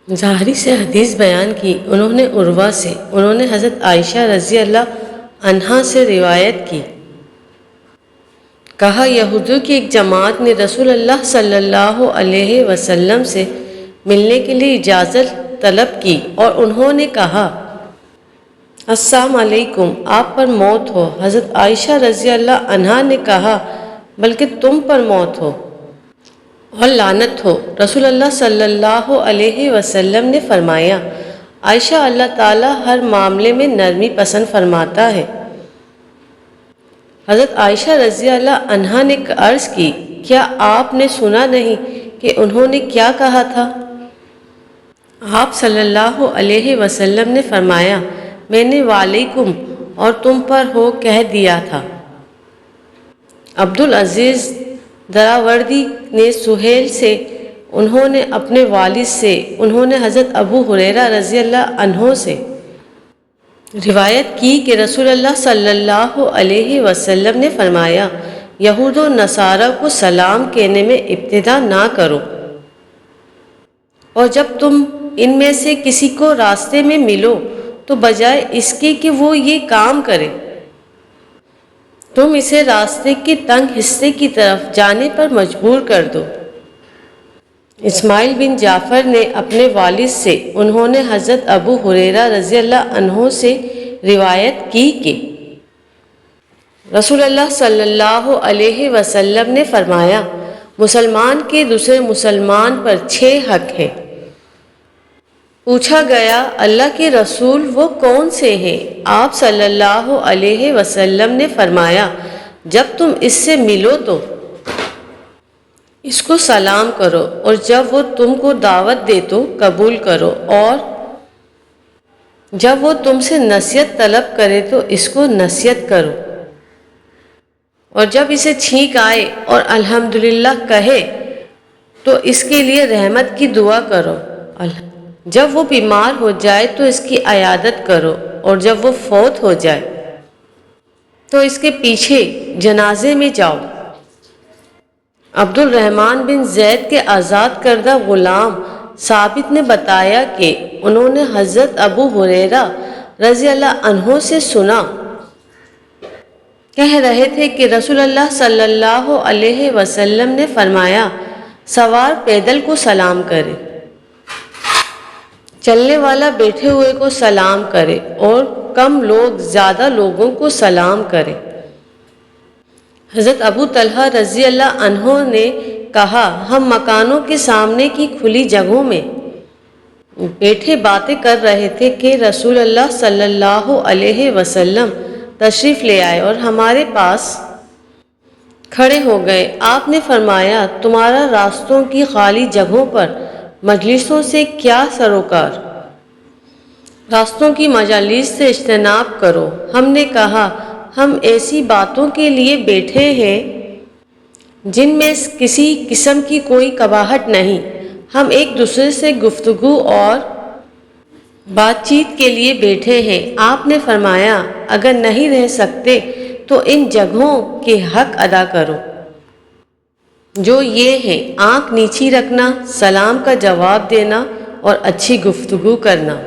ظاہری سے حدیث بیان کی انہوں نے عروہ سے، انہوں نے حضرت عائشہ رضی اللہ عنہا سے روایت کی، کہا یہودیوں کی ایک جماعت نے رسول اللہ صلی اللہ علیہ وسلم سے ملنے کے لیے اجازت طلب کی اور انہوں نے کہا السلام علیکم، آپ پر موت ہو۔ حضرت عائشہ رضی اللہ عنہا نے کہا بلکہ تم پر موت ہو اور لعنت ہو۔ رسول اللہ صلی اللہ علیہ وسلم نے فرمایا عائشہ، اللہ تعالیٰ ہر معاملے میں نرمی پسند فرماتا ہے۔ حضرت عائشہ رضی اللہ عنہا نے عرض کی، کیا آپ نے سنا نہیں کہ انہوں نے کیا کہا تھا؟ آپ صلی اللہ علیہ وسلم نے فرمایا میں نے وعلیکم اور تم پر ہو کہہ دیا تھا۔ عبدالعزیز دراوردی نے سہیل سے، انہوں نے اپنے والد سے، انہوں نے حضرت ابو ہریرہ رضی اللہ عنہ سے روایت کی کہ رسول اللہ صلی اللہ علیہ وسلم نے فرمایا یہود و نصارہ کو سلام کہنے میں ابتدا نہ کرو، اور جب تم ان میں سے کسی کو راستے میں ملو تو بجائے اس کے کہ وہ یہ کام کرے تم اسے راستے کے تنگ حصے کی طرف جانے پر مجبور کر دو۔ اسماعیل بن جعفر نے اپنے والد سے، انہوں نے حضرت ابو ہریرہ رضی اللہ عنہ سے روایت کی کہ رسول اللہ صلی اللہ علیہ وسلم نے فرمایا مسلمان کے دوسرے مسلمان پر 6 حق ہیں۔ پوچھا گیا اللہ کے رسول وہ کون سے ہیں؟ آپ صلی اللہ علیہ وسلم نے فرمایا جب تم اس سے ملو تو اس کو سلام کرو، اور جب وہ تم کو دعوت دے تو قبول کرو، اور جب وہ تم سے نصیحت طلب کرے تو اس کو نصیحت کرو، اور جب اسے چھینک آئے اور الحمدللہ کہے تو اس کے لیے رحمت کی دعا کرو، جب وہ بیمار ہو جائے تو اس کی عیادت کرو، اور جب وہ فوت ہو جائے تو اس کے پیچھے جنازے میں جاؤ۔ عبد الرحمن بن زید کے آزاد کردہ غلام ثابت نے بتایا کہ انہوں نے حضرت ابو ہریرہ رضی اللہ عنہ سے سنا، کہہ رہے تھے کہ رسول اللہ صلی اللہ علیہ وسلم نے فرمایا سوار پیدل کو سلام کرے، چلنے والا بیٹھے ہوئے کو سلام کرے، اور کم لوگ زیادہ لوگوں کو سلام کرے۔ حضرت ابو طلحہ رضی اللہ عنہ نے کہا ہم مکانوں کے سامنے کی کھلی جگہوں میں بیٹھے باتیں کر رہے تھے کہ رسول اللہ صلی اللہ علیہ وسلم تشریف لے آئے اور ہمارے پاس کھڑے ہو گئے۔ آپ نے فرمایا تمہارا راستوں کی خالی جگہوں پر مجلسوں سے کیا سروکار، راستوں کی مجالس سے اجتناب کرو۔ ہم نے کہا ہم ایسی باتوں کے لیے بیٹھے ہیں جن میں کسی قسم کی کوئی قباحت نہیں، ہم ایک دوسرے سے گفتگو اور بات چیت کے لیے بیٹھے ہیں۔ آپ نے فرمایا اگر نہیں رہ سکتے تو ان جگہوں کے حق ادا کرو، جو یہ ہیں آنکھ نیچی رکھنا، سلام کا جواب دینا اور اچھی گفتگو کرنا۔